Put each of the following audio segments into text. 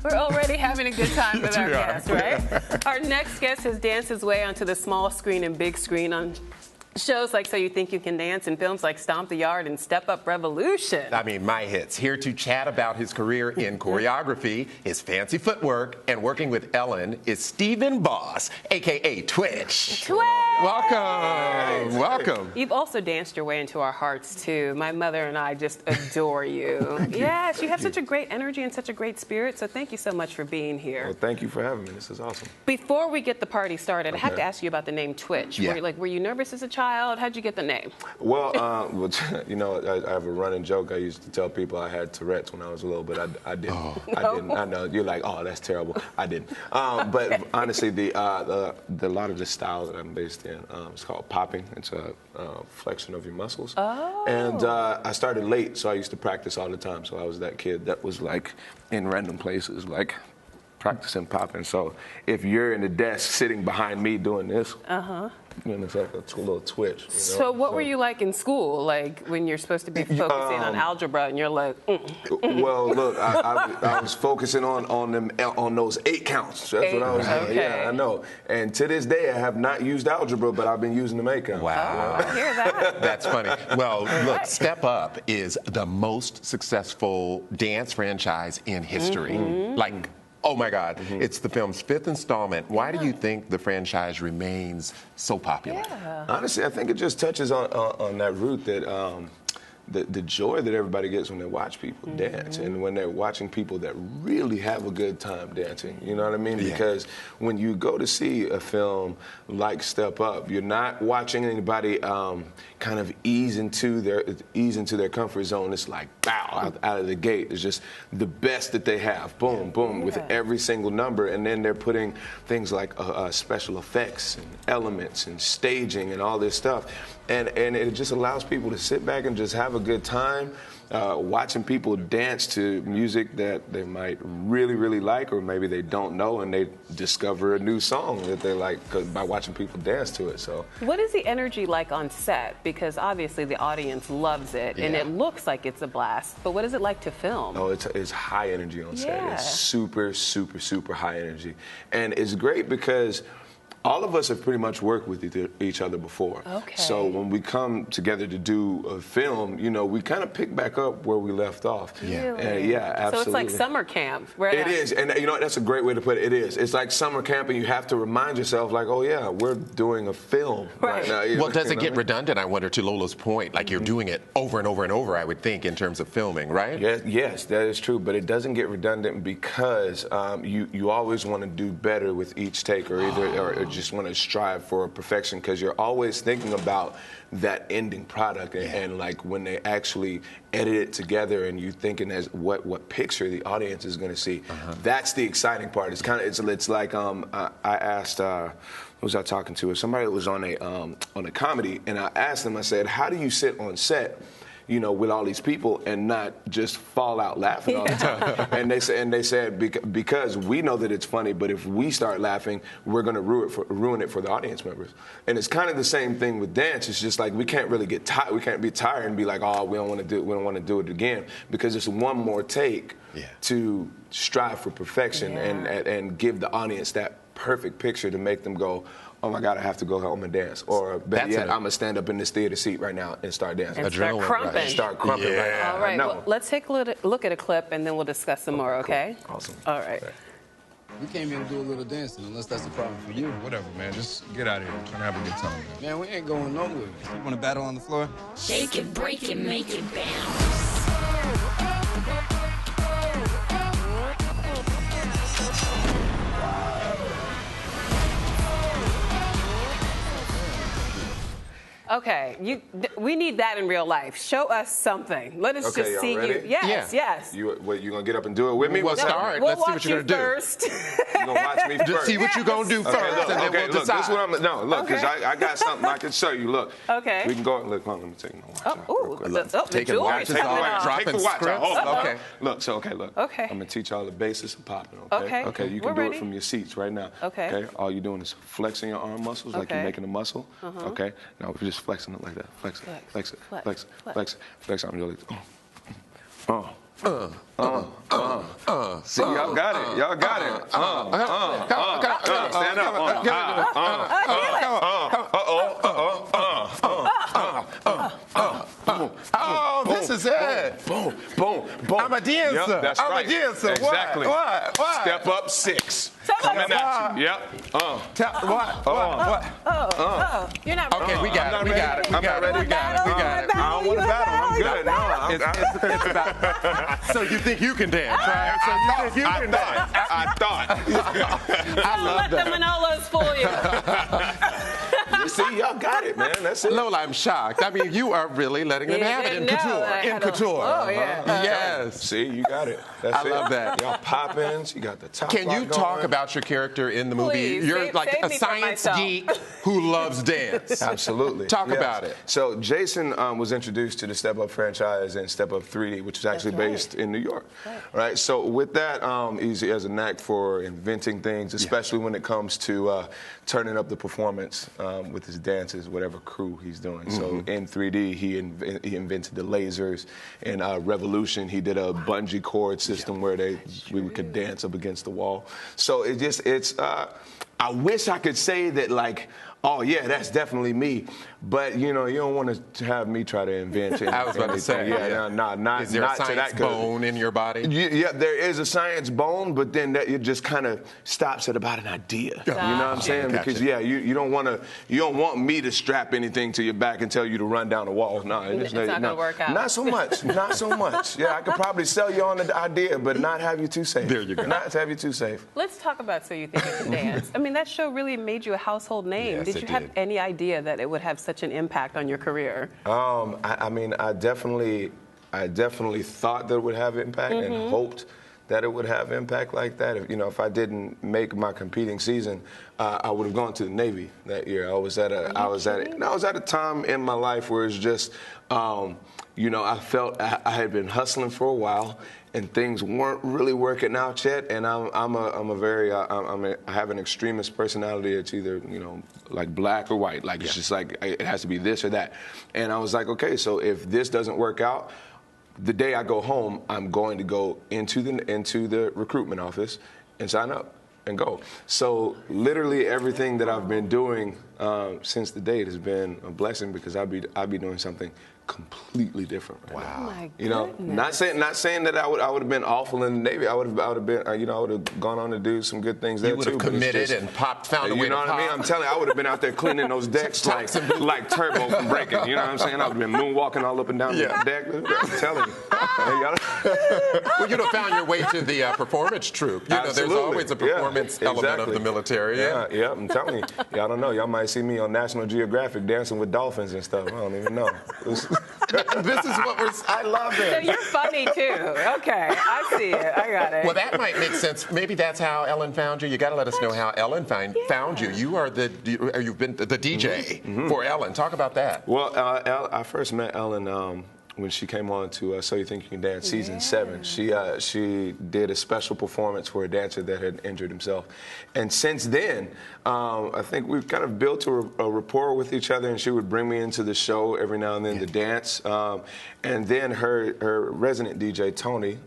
We're already having a good time with our guest, right? Our next guest has danced his way onto the small screen and big screen on shows like So You Think You Can Dance and films like Stomp the Yard and Step Up Revolution. I mean, my hits. Here to chat about his career in choreography, his fancy footwork, and working with Ellen is Stephen Boss, a.k.a. Twitch. Twitch! Welcome. Welcome. You've also danced your way into our hearts, too. My mother and I just adore you. Yes, you have such a great energy and such a great spirit, so thank you so much for being here. Well, thank you for having me. This is awesome. Before we get the party started, I have to ask you about the name Twitch. Yeah. Were you nervous as a child? How'd you get the name? Well, you know, I have a running joke. I used to tell people I had Tourette's when I was little, but I didn't. Oh, I didn't. I know you're like, oh, that's terrible. I didn't. But honestly, the lot of the styles that I'm based in, it's called popping. It's a flexion of your muscles. Oh. And I started late, so I used to practice all the time. So I was that kid that was like in random places, like practicing popping. So if you're in the desk sitting behind me doing this, you know, it's like a little twitch. You know? So what were you like in school, like when you're supposed to be focusing on algebra and you're like, Well, look, I was focusing on those 8 counts. That's what I was doing. Okay. Yeah, I know. And to this day, I have not used algebra, but I've been using the 8 counts. Wow. I hear that. That's funny. Well, look, Step Up is the most successful dance franchise in history. Like, oh my God, it's the film's 5th installment. Why do you think the franchise remains so popular? Yeah. Honestly, I think it just touches on that root that the joy that everybody gets when they watch people dance, and when they're watching people that really have a good time dancing. You know what I mean? Yeah. Because when you go to see a film like Step Up, you're not watching anybody kind of ease into their comfort zone. It's like bow out of the gate. It's just the best that they have. Boom, boom, with every single number, and then they're putting things like special effects and elements and staging and all this stuff, and it just allows people to sit back and just have a good time watching people dance to music that they might really, really like, or maybe they don't know, and they discover a new song that they like by watching people dance to it. So, what is the energy like on set? Because obviously the audience loves it, and it looks like it's a blast. But what is it like to film? Oh, it's high energy on set. Yeah. It's super, super, super high energy, and it's great because all of us have pretty much worked with each other before. Okay. So when we come together to do a film, you know, we kind of pick back up where we left off. Yeah. Yeah, absolutely. So it's like summer camp, right? It is, and you know, that's a great way to put it. It is. It's like summer camp, and you have to remind yourself, like, oh yeah, we're doing a film right now. Well, does it get redundant, I wonder, to Lola's point? Like, you're doing it over and over and over, I would think, in terms of filming, right? Yes, that is true, but it doesn't get redundant because you always want to do better with each take, or just want to strive for perfection, because you're always thinking about that ending product, and like when they actually edit it together, and you thinking as what picture the audience is going to see. That's the exciting part. It's kind of it's like I asked who was I talking to? Somebody that was on a comedy, and I asked them. I said, how do you sit on set, you know, with all these people and not just fall out laughing all the time? And they said because we know that it's funny, but if we start laughing, we're going to ruin it for the audience members. And it's kind of the same thing with dance. It's just like we can't really get tired. We can't be tired and be like, oh, we don't want to do it again, because it's one more take to strive for perfection and give the audience that perfect picture to make them go, oh my God, I have to go home and dance. Or better yet, I'm gonna stand up in this theater seat right now and start dancing. And start crumping. Right. Start crumping right now. All right, well, let's take a look at a clip, and then we'll discuss some more, okay? Cool. Awesome. All right. We came here to do a little dancing, unless that's the problem for you. Whatever, man. Just get out of here. I'm trying to have a good time, man. Man, we ain't going nowhere. You want to battle on the floor? Shake it, break it, make it bounce. Okay, we need that in real life. Show us something. Let us just see ready? you. Yes, yes. You gonna get up and do it with me? Well, start. We'll Let's see what you're gonna first. You gonna watch me first? Just see what you're gonna do first, and then we'll look, decide. this is what look, because I got something I can show you. Look. Okay. We can go. Look, hold on, let me take my watch out. The jewelry's coming out. Dropping Take the watch out. scripts. Hold on. Okay. Look, look. Okay. I'm gonna teach y'all the basics of popping. Okay. Okay. You We're can do ready. it from your seats right now. Okay. All you're doing is flexing your arm muscles like you're making a muscle. Okay. Now we're just flexing it like that. Flex it. Flex it. Flex it. Flex it. Flex it. I'm just like, See, y'all got it. Y'all got it. Stand up. Oh, this is it. Boom, boom, boom. I'm a dancer. Yep, that's I'm right. a dancer. Exactly. What? Step up 6. Coming at you. Yep. What? You're not ready. Okay, we got it. I'm not ready. We got it. I don't want to battle. I'm good. It's about. So you think you can dance, right? So you think you can dance? I thought. I love Let the Manolos fool you. You see, y'all got it, man. That's it. Lola, I'm shocked. I mean, you are really letting them have it in couture. In couture. Oh, yeah. Yes. See, you got it. That's it. I love that. Y'all pop-ins. You got the top. Can you rock talk going. about your character in the movie? Please, You're save like a me from science myself. geek who loves dance. Absolutely. Talk Yes. about it. So Jason was introduced to the Step Up franchise and Step Up 3D, which is actually based in New York. Right. So with that, he has a knack for inventing things, especially when it comes to turning up the performance with his dances, whatever crew he's doing. So in 3D, he invented the lasers. In Revolution, he did a bungee cord system where we could dance up against the wall. So I wish I could say that, like, oh yeah, that's definitely me. But you know, you don't want to have me try to invent it. I was about to say, not is there not a to science that bone in your body? Yeah, there is a science bone, but then it just kind of stops at about an idea. You know what I'm saying? Gotcha. Because you don't want me to strap anything to your back and tell you to run down the wall. No, It's not gonna work out. Not so much. Not so much. Yeah, I could probably sell you on the idea, but not have you too safe. There you go. Not have you too safe. Let's talk about So You Think You Can Dance. I mean, that show really made you a household name. Yes, Did it you have did. any idea that it would have such an impact on your career? I mean, I definitely thought that it would have impact and hoped that it would have impact like that. If I didn't make my competing season, I would have gone to the Navy that year. I was at a time in my life where it's just, I felt I had been hustling for a while, and things weren't really working out yet. And I have an extremist personality. It's either like black or white. Like it's just like it has to be this or that. And I was like, okay, so if this doesn't work out, the day I go home, I'm going to go into the recruitment office and sign up and go. So literally everything that I've been doing since the date has been a blessing, because I'd be doing something completely different. Right now. Oh my Not saying that I would have been awful in the Navy. I would have gone on to do some good things there You would too. have but it's committed just- and found a way You know to what I mean? pop. I'm telling you, I would have been out there cleaning those decks like Turbo from Breaking. You know what I'm saying? I would have been moonwalking all up and down the deck. I'm telling you. Well, you'd have found your way to the performance troupe. There's always a performance element of the military. Yeah, I'm telling you. Y'all don't know. Y'all might see me on National Geographic dancing with dolphins and stuff. I don't even know. This is what I love So it. you're funny too. Okay, I see it. I got it. Well, that might make sense. Maybe that's how Ellen found you. You got to let us know how Ellen found you. You've been the DJ for Ellen. Talk about that. Well, I first met Ellen when she came on to So You Think You Can Dance season 7. She did a special performance for a dancer that had injured himself, and since then, I think we've kind of built a rapport with each other. And she would bring me into the show every now and then to dance, and then her resident DJ Tony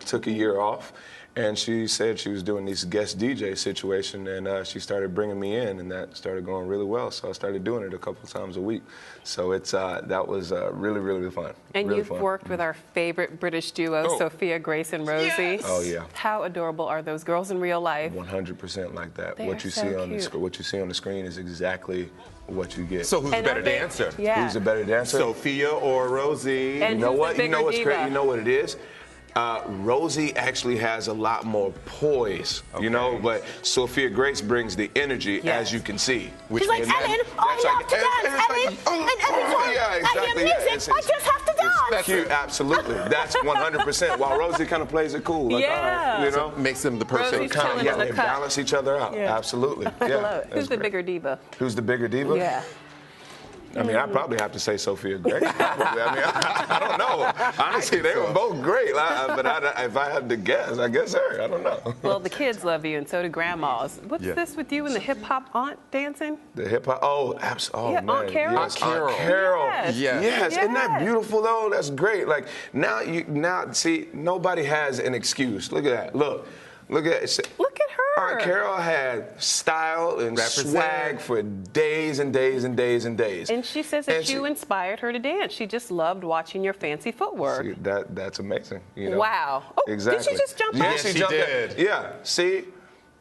took a year off. And she said she was doing this guest DJ situation, and she started bringing me in, and that started going really well. So I started doing it a couple times a week. So that was really, really fun. And really you've fun. worked with our favorite British duo, Sophia Grace and Rosie. Yes. Oh yeah. How adorable are those girls in real life? 100% like that. They What are you so see on cute. what you see on the screen is exactly what you get. So who's the And better are they- dancer? Yeah. Who's the better dancer? Sophia or Rosie? And You know who's what? the You know bigger what's diva? great? You know what it is? Rosie actually has a lot more poise, but Sophia Grace brings the energy, as you can see. She's like, Ellen, I love to dance, Ellen. And every time I hear music, I just have to dance. That's cute, absolutely. That's 100%. While Rosie kind of plays it cool. Like, Yeah. all right, So makes them the perfect Rosie's chilling combo. in the they cut. balance each other out. Yeah. Absolutely. I Yeah. love it. that's Who's the great. bigger diva? Who's the bigger diva? Yeah. I mean, I probably have to say Sophia Gray. Probably. I mean, I don't know. Honestly, they were both great. But if I had to guess, I guess her. I don't know. Well, the kids love you, and so do grandmas. What's this with you and the hip-hop aunt dancing? The hip-hop, oh, absolutely. Oh, Yeah, man. Aunt Carol? Yes, Aunt Carol. Yes. Yes. Isn't that Yes. beautiful, though? That's great. Like, now, see, nobody has an excuse. Look at that. Look at it. Look at her. Aunt Carol had style and Represent. swag for days and days and days and days. And she says that you inspired her to dance. She just loved watching your fancy footwork. See, that's amazing. You know? Wow. Oh, Exactly. did she just jump Yes, up? she jumped did. up. Yeah. See,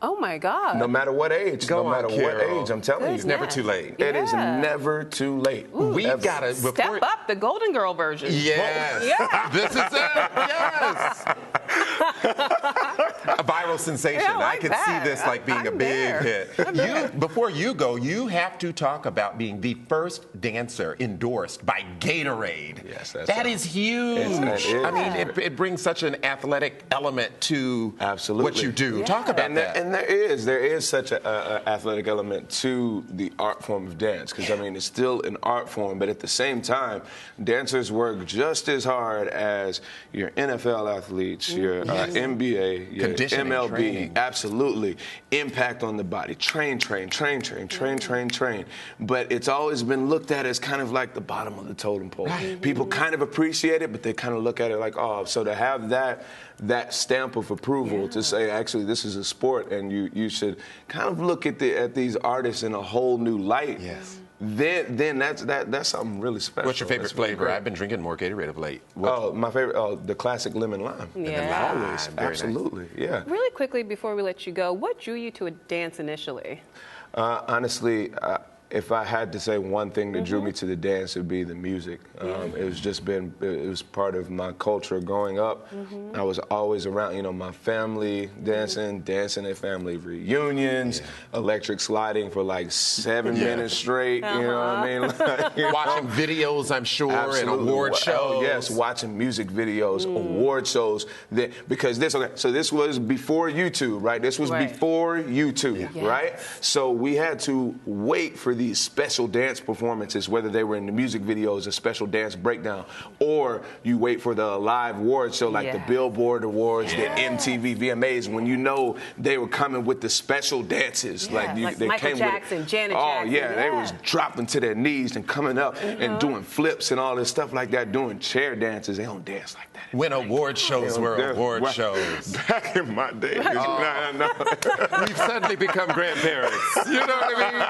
Oh, my God. no matter what age, Go no matter on, what Carol. age, I'm telling you. It's never too late. It is Yeah. never too late. We Ever. gotta Step up, the Golden Girl version. Yes. Yeah. This is it. Yes. A viral sensation. Yeah, I I like could that. see this like being a I'm big there. hit. Before you go, you have to talk about being the first dancer endorsed by Gatorade. Yes, that's that right. is huge. That is. I mean, it brings such an athletic element to Absolutely. what you do. Yeah. Talk about And that. there is such an athletic element to the art form of dance, because I mean it's still an art form, but at the same time, dancers work just as hard as your NFL athletes, your NBA, your Conditioning, MLB. training. Absolutely, impact on the body. Train. But it's always been looked at as kind of like the bottom of the totem pole. People kind of appreciate it, but they kind of look at it like, oh, so to have that stamp of approval to say, actually, this is a sport, and you should kind of look at these artists in a whole new light. Yes. Then that's something really special. What's your favorite That's really flavor? great. I've been drinking more Gatorade of late. Oh, my favorite, the classic lemon lime. Yeah. Always, Very nice. absolutely, yeah. Really quickly before we let you go, what drew you to a dance initially? Honestly, if I had to say one thing that drew me to the dance, it would be the music. It was part of my culture growing up. I was always around, my family dancing at family reunions, electric sliding for like 7 minutes straight, you know what I mean? Like, Watching videos, I'm sure, Absolutely. and award shows. Oh, yes, watching music videos, award shows. Because this was before YouTube, right? This was Right. before YouTube, Yeah. right? So we had to wait for these special dance performances, whether they were in the music videos, a special dance breakdown, or you wait for the live award show like the Yeah. Billboard Awards, the MTV VMAs, when you know they were coming with the special dances. Yeah, Like like they Michael came Jackson, with Janet Oh, Jackson, yeah, they was yeah. dropping to their knees and coming up and doing flips and all this stuff like that, doing chair dances. They don't dance like that. When award shows were award Right. shows. Back in my day. We've suddenly become grandparents. You know what I mean?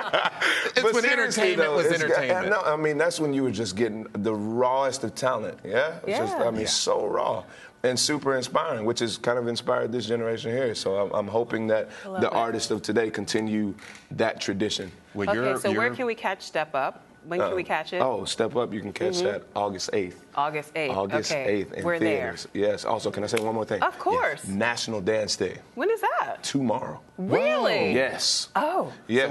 It's But when seriously, entertainment though, was it's- entertainment. No, I mean, that's when you were just getting the rawest of talent, yeah? It's just, I mean, Yeah. so raw and super inspiring, which has kind of inspired this generation here. So I'm hoping that the artists of today continue that tradition. Well, Okay, so where can we catch Step Up? When can we catch it? Oh, Step Up, you can catch that August 8th. August 8th. August okay. 8th in We're theaters. Yes. Also, can I say one more thing? Of course. National Dance Day. When is that? Tomorrow. Really? Yes. Oh. Yes.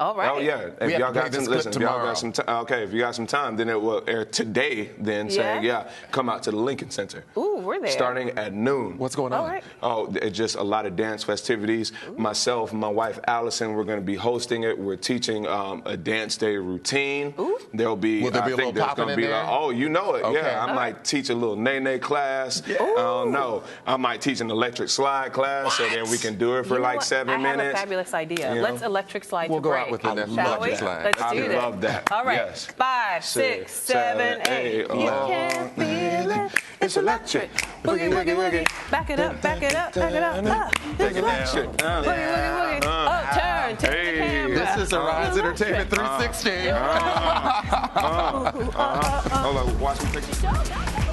All right. Oh yeah. We If have y'all to play got this some, clip listen. If y'all tomorrow. got some time, okay. If you got some time, then it will air today. Then saying, Yeah? come out to the Lincoln Center. Ooh, we're there. Starting at noon. What's going on? All right. Oh, it's just a lot of dance festivities. Myself, my wife Allison, we're going to be hosting it. We're teaching a dance day routine. Ooh. There'll be. Will there be I a think little there's popping gonna in be there? like, oh, you know it. Okay. Yeah, I All might teach a little nay class. I don't know. I might teach an electric slide class, so then we can do it for You know like what? 7 I minutes. have a fabulous idea. You Let's know? electric slide We'll to go break. out with the Shall electric we? slide. Let's I do would that. love that. All right. Yes. 5, 6, 7, 8. You can feel it. It's electric. Boogie, woogie, woogie. Back it up, back it up, back it up. It's electric. Boogie, woogie, woogie. Oh, turn. Take the camera. This is Arise Entertainment 360. Hold on, watch me take this.